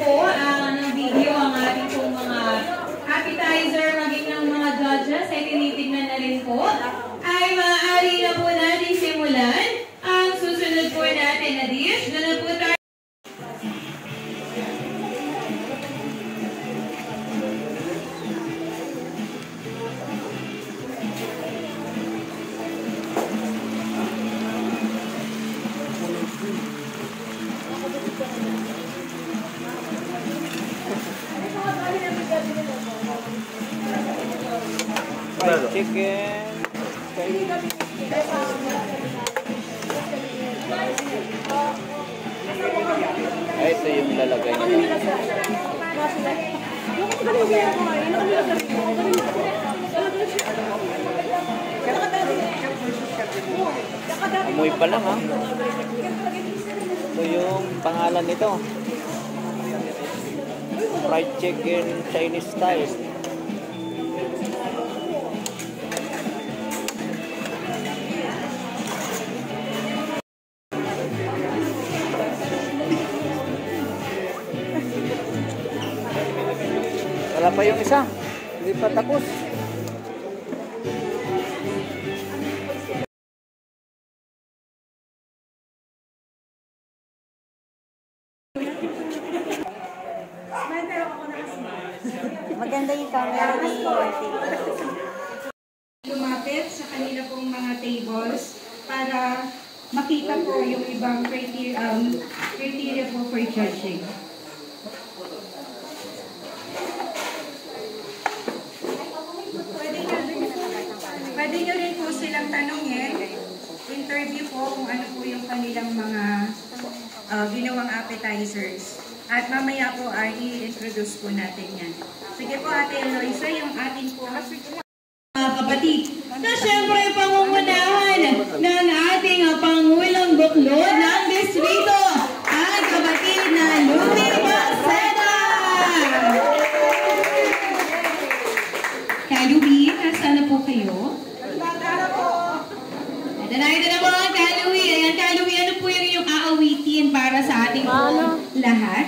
po ng video ang ating pong mga appetizer, maging ng mga judges ay tinitignan na rin po, ay maaari na po natin simulan ang susunod po natin na dish. Doon na po tayo. Chicken. Ito yung lalagay nila. Amoy pa lang ha. Ito yung pangalan nito. Fried chicken Chinese style. Wala pa yung isa. Hindi pa tapos. Maganda yung camera ni Marty. Lumapit sa kanila pong mga tables para makita po yung ibang criteria po for judging. Pwede nyo rin po silang tanungin, interview po kung ano po yung kanilang mga ginawang appetizers. At mamaya po ay i-introduce po natin yan. Sige po Ate Eloisa, yung ating po Mga kapatid, na siyempre pangungunahan ng ating Pangulong Buklod ng Distrito, ang kapatid na Louie Balseda. Kaluwi, nasaan na po kayo? Ito na po ang Kaluwi. Ayan, Kaluwi, ano po yung iyong aawitin para sa ating lahat?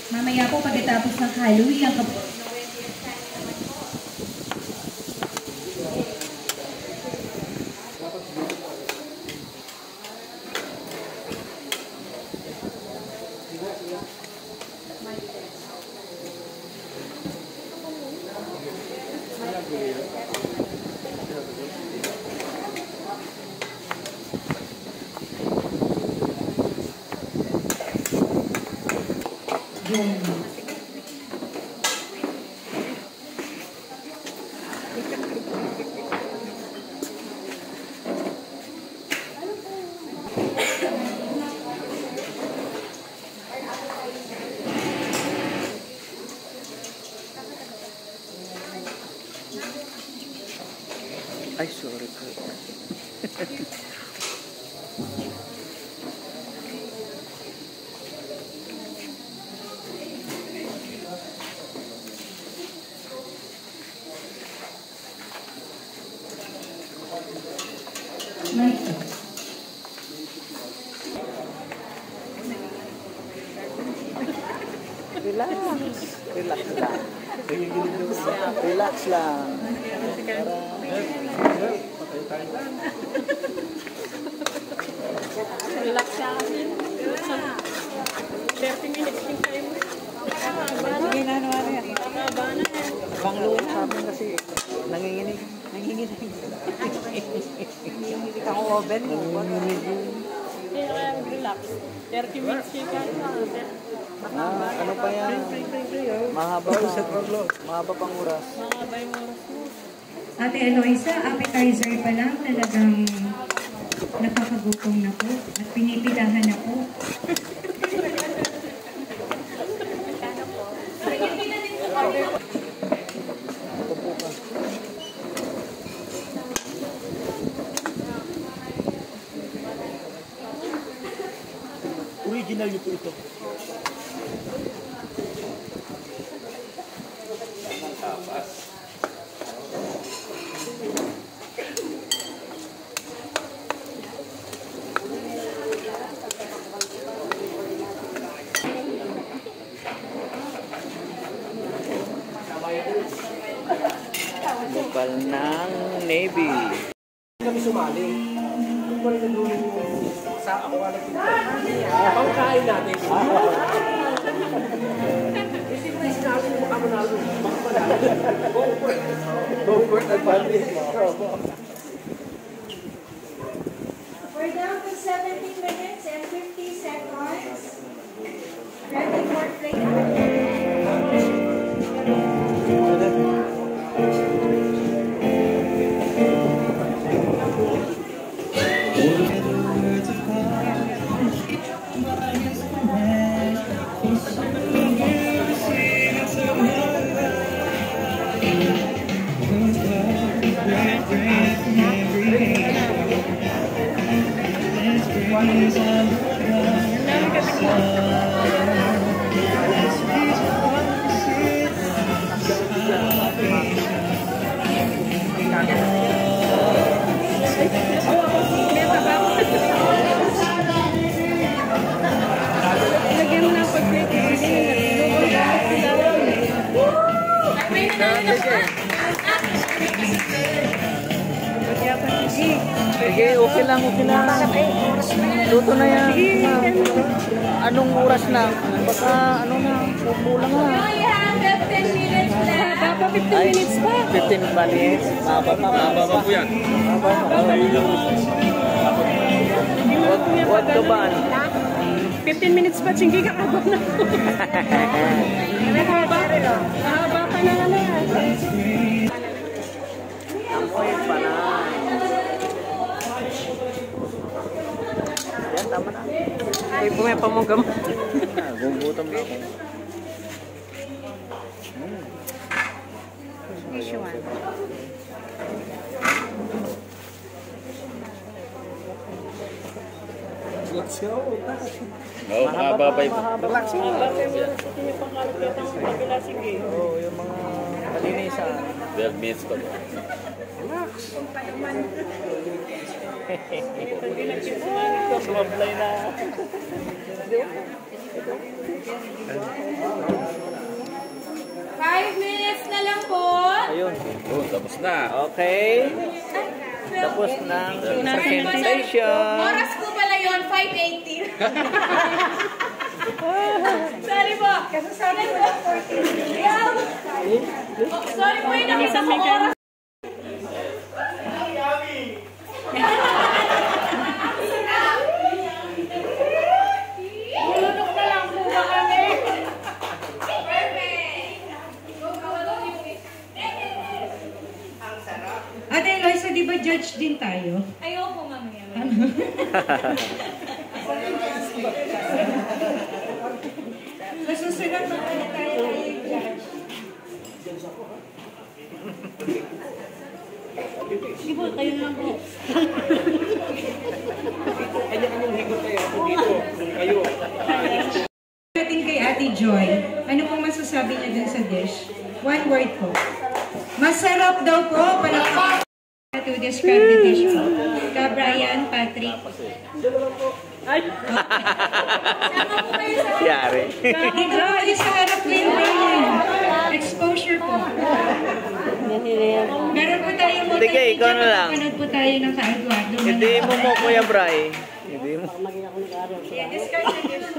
Mamaya po pagkatapos ng Kaluwi, ang Ay, sorry po. Relax lang. Relax lang. Relax lang. 30 minutes yung time. Sige na, ano yan? Haba na yan. Bang luwa sabi kasi nanginginig. Nanginginig ako oven mo. Kaya relax. 30 minutes yung time. Ano pa yan? Mahaba pang oras. Mahaba yung oras mo. Ate Eloisa, appetizer pa lang talagang nakakagutom na po at pinipilahan na po. Original niyo po ito. Bukal ng Navy. Kami sumali. Kung wala na doon sa ako alam ko. Pangkain natin. Isipin sinabi mo makamanalo. Comfort advantage. We're down to 17 minutes and 50 seconds. Ready for play. Sige, okay lang, okay lang. Luto na yan. Anong oras na? Baka ano na, kulang na. You have 15 minutes left. Dapat 15 minutes pa. 15 minutes. Mababa po yan. What to ban? 15 minutes pa, sige kakabot na. Mahaba pa na ano yan. Amoy pa na. Yan, tama na. Ay, bumaya pa mong gamot. Gugutom na ako. Let's go. Oo, makababay po. Relax mo. Oo, yung mga kalinisan. 12 minutes pa ba? Sumablay na. 5 minutes na lang po. Ayun. Oh, tapos na. Okay. Tapos na ang presentation. Oras ko pala yun, 5:18. Sorry po. Kasi sana po. Sorry po, yung nakita ko oras. Ulunok na lang po ba kami? Ate Eloisa, di ba judge din tayo? Ayoko mamaya. Masusunod na tayo judge. Di ba, kayo lang po. Anyong higot kayo. Ako dito. Kayo. Natin kay Ate Joy, ano pong masasabi niya dun sa dish? One word po. Masarap daw po. Palakpak to describe the dish po. Ka Brian, Patrick. Ay! Yari. Dito po kayo sa harap ko yung Brian. Exposure po. Meron po tayo mo. Sige, ikaw na lang. Panood po tayo ng ka-Eduardo. Hindi mo mo, Kuya Bray. Hindi mo. Describe the dish.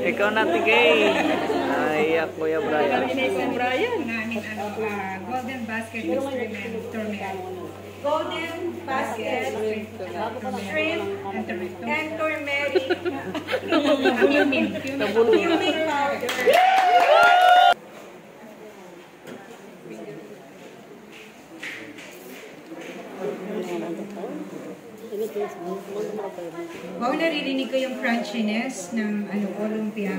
Ikaw na, Tigay. Ay, Kuya Brian. Namin golden basket with shrimp and turmeric. Golden basket with shrimp and turmeric. Cumin powder. Wow, naririnig ko yung crunchiness ng lumpia.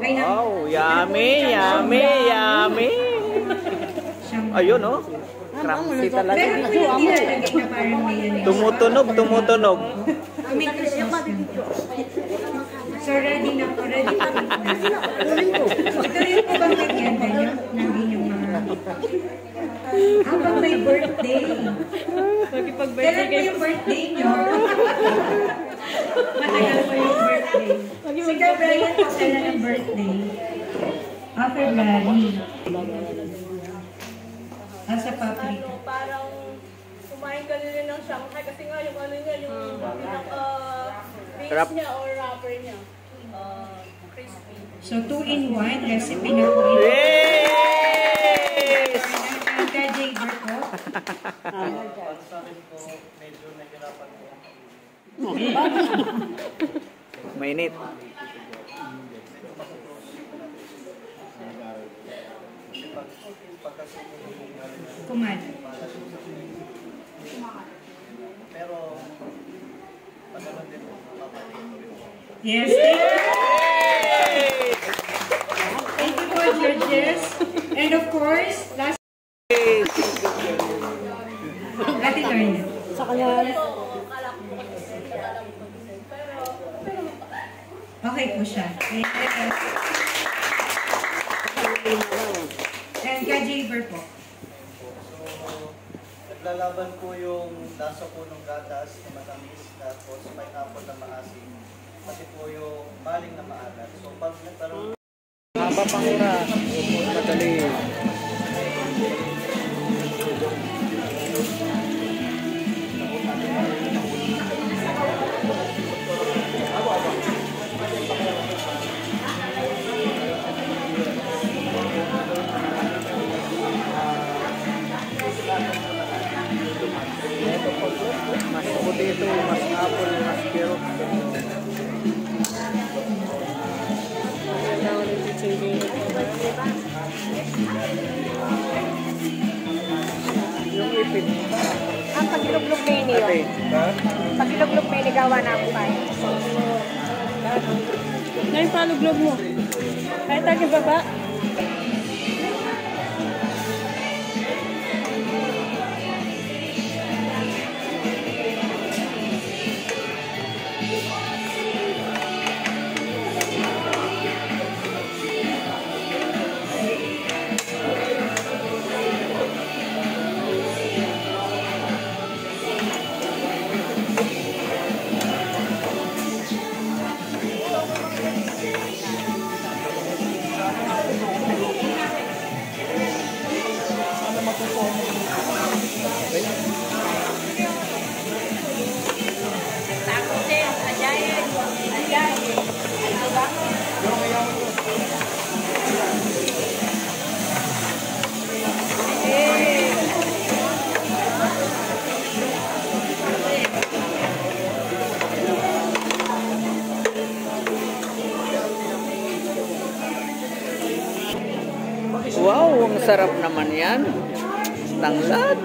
Ay, Wow, yummy, yummy, yummy. Ayun, oh. crunchy talaga. Meron po yung nilalagay na parang mayonnaise. Tumutunog, tumutunog. Tomato sauce na. So, ready na po. Ready na po. Ito rin po bang merienda nyo ng inyong mga... Habang may birthday. Kailan po yung birthday nyo? Matagal po yung birthday. Si Sir Brian po kailan ang birthday? February. Sa paprika. Parang kumain ka nila ng Shanghai kasi nga yung ano niya, yung pinaka-base niya or wrapper niya. Crispy. So, 2-in-1 recipe na po ito. Yes! Kay Jaber po. Mainit. Kuman. Yes, thank you for judges. And of course, last Ate Lorna. Sa kanya, Okay po siya. Yes. And kay Jaber po. Naglalaban po yung lasa po ng gatas na matamis, tapos may apple na maasim, pati po yung maling na maalat. So pag nagkaroon Haba pang oras. Madali. Mas potato, mas apple, mas carrot. Yung ipit. ang pagiluglog mini Ate, yun. Pagiluglog mini gawa na ako tayo. Na yung paluglog mo. Kahit tayo baba. Wow, ang sarap naman yan. Tanglad.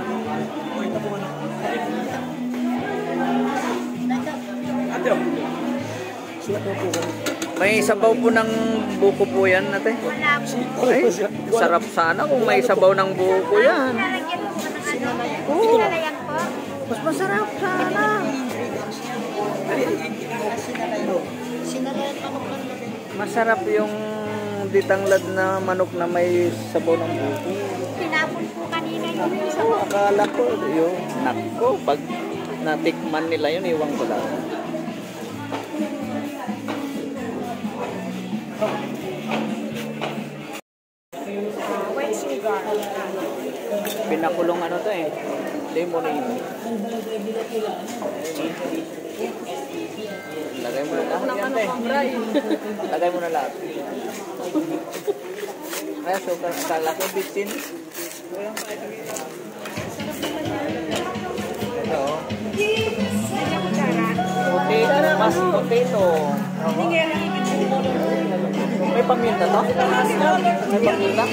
May sabaw po ng buko po yan, ate. Ay, sarap sana kung may sabaw ng buko yan. Nalagyan mo ng ano? Oo. Sinalayan po? Mas masarap sana. Masarap yung ditanglad na manok na may sabaw ng buko. Tinapon po kanina yun yung sa Oo, akala ko yun. Nako, pag natikman nila yun, iwan ko lang. white sugar. Pinakulong ano to eh. Lemonade. Lagay mo na lahat yan, te. Lagay mo na lahat. Kaya sugar, akala ko bitin. Ito. Potato, mashed potato. May paminta to? May paminta?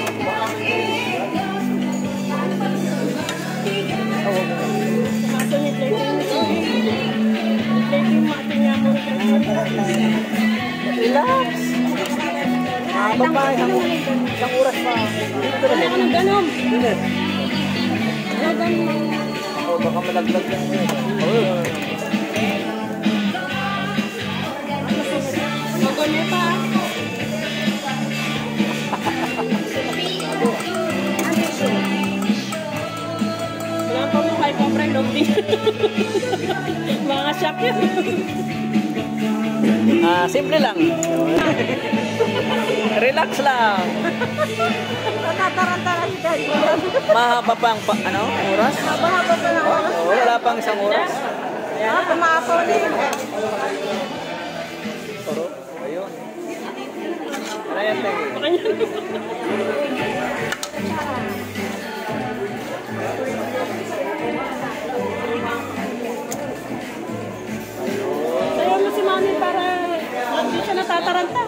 Relax. Babae, isang oras pa. Ano ganom? Ako, baka malaglag lang mo. Magone pa. Wala pa mo kay Pobre Lobby. Mga shock yun. Simple lang. Relax lang. Natataranta kasi kayo. Mahaba pang oras? Mahaba pa ng oras. Wala pang isang oras. Tumapaw din. Pero, ayun. Ano yan, Peggy? Ayaw mo si Mami para hindi siya natataranta.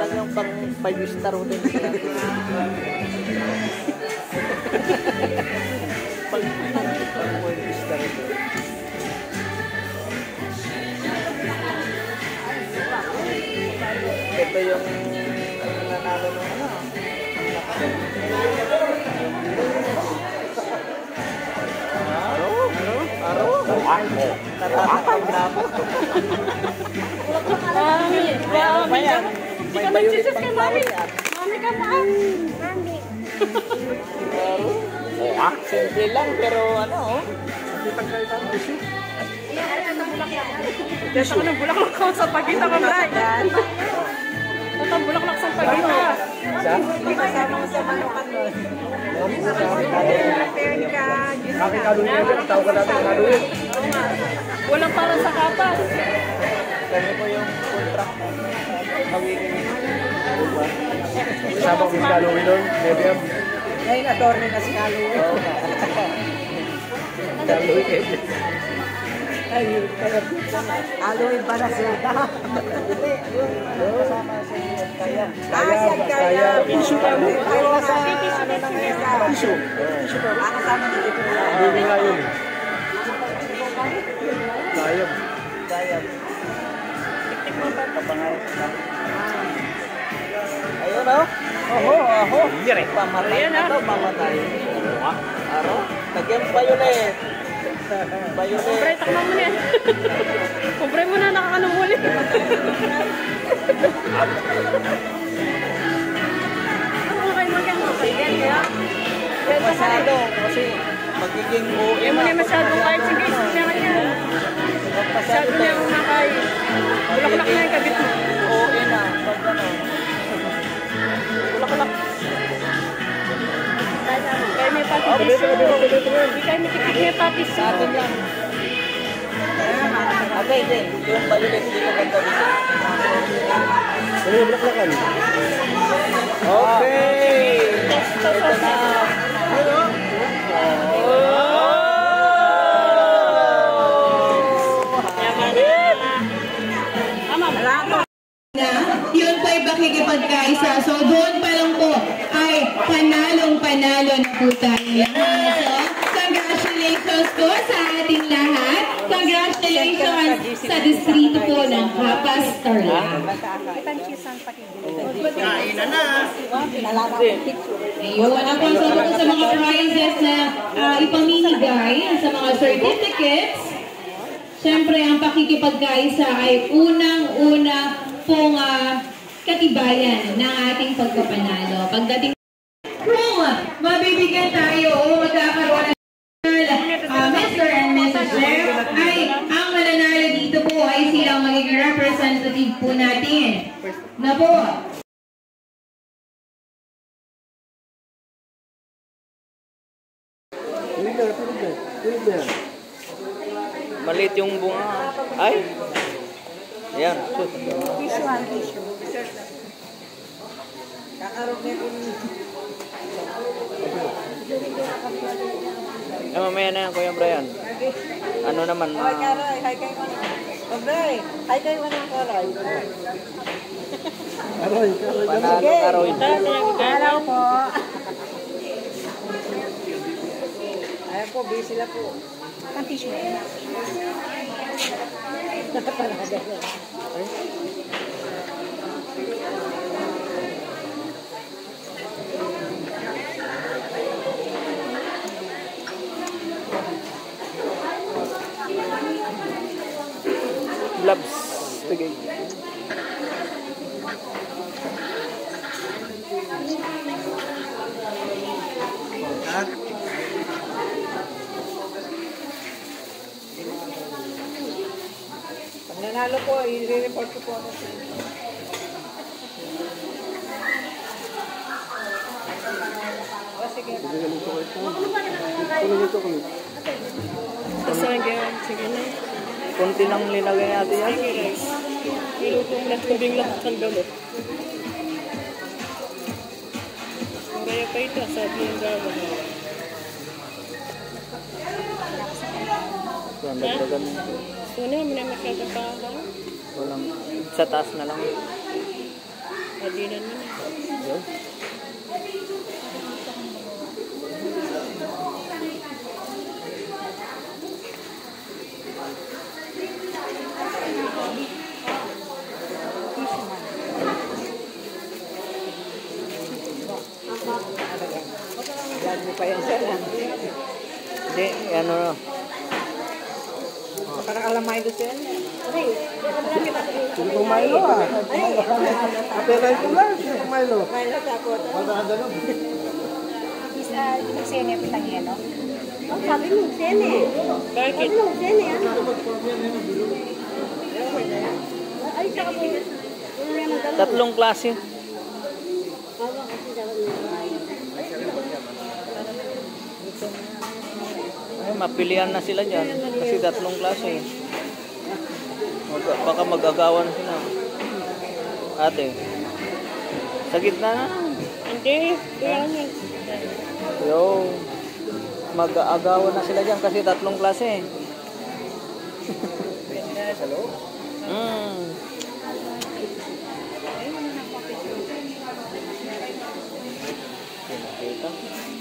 Talagang pang 5-star hotel. Pang 5-star hotel. Ito yung nanalo ng Tatatapag na ako. May bayulit pang tawag yan. Mami ka pa. Mami. Simple lang pero Dito ko ng bulaklak ko sa pagkita mo, Brian. Ito ang bulaklak sa pagkita. Kasama mo sa manukan doon. Aking kalunin natin, tawag ka natin kalunin. Walang para sa kapas. Kami po yung contract. Kasama ko si kalunin doon, Nebiam. Ngayon, attorney na si Kaluwi. Kalunin. Kaluwi ba na siya? Kasama si Kaya. Kaya. Isu ka mo. Kaya sa ano nang isa. Isu. Kasama ni Dito. Hindi nga yun. Sayang. Sayang. Kapangarap na. Ayun o. Oho. Pamatay na to, pamatay. Aro? Lagyan violet. Kumpre, takma mo na yan. Kumpre mo na, nakakanong huli. Ano kayo magkakapayan kaya? Masyado kasi magiging buo. Hindi mo na masyadong kahit sige, siya kanya. Masyado na yung nakay. Bulaklak na yung kabit mo. Oo, na. Pag bulaklak. Kaya may patis. Hindi kayo matikik may patis. Sa atin lang. Okay, din. Yung violet dito ganda dito. Ano yung blaklakan? Okay. Ito na. Yun po ay pakikipagkaisa. So doon pa lang po ay panalong-panalo na po tayo. So, congratulations po sa ating lahat. Congratulations sa distrito po ng Capas, Tarlac. Ayun, ang pagsabot sa mga prizes na ipamimigay sa mga certificates. Siyempre, ang pakikipagkaisa ay unang-una pong katibayan ng ating pagkapanalo. Pagdating kung mabibigyan tayo o magkakaroon ng Mr. and Mrs. Chef, ay ang mananalo dito po ay silang magiging representative po natin. Na po, Tulog na yan. Maliit yung bunga. Ay! Ayan. Mamaya na yan, Kuya Brian. Ano naman? Hi kay Obray. Hi kay Manang Koray. Aroy. Panalo, Aroy. Hello po. Opo, busy sila po. Ang tissue. Gloves. Sige. Pag nanalo po, i-report ko po ako. Sige. Sige na. Kunti lang linagay natin yan. Sige guys. Pero kung nagtubing lahat ng gamot. Kaya pa ito, sabi yung gawin. Yan, dagdagan. Una, muna magkakapahan. Walang, sa taas na lang. Adinan mo na. Yun. Vlog mo pa yan, sir. Hindi, ano na. Parang alamay doon, sir. Sino kong Milo ah? Kapelay ko lang, sino kong Milo? Milo, tapos. Ibig sene, pitang yan, no? Sabi mo, sene. Bakit? Sabi mo, sene, ano? Ay, saka po. Tatlong klase. Ay, mapilian na sila dyan. Kasi tatlong klase. Baka mag-agawan na sila. Ate. Sa gitna na. Hindi. Kaya nga. Yo. Mag-agawan na sila dyan kasi tatlong klase.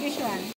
Which one?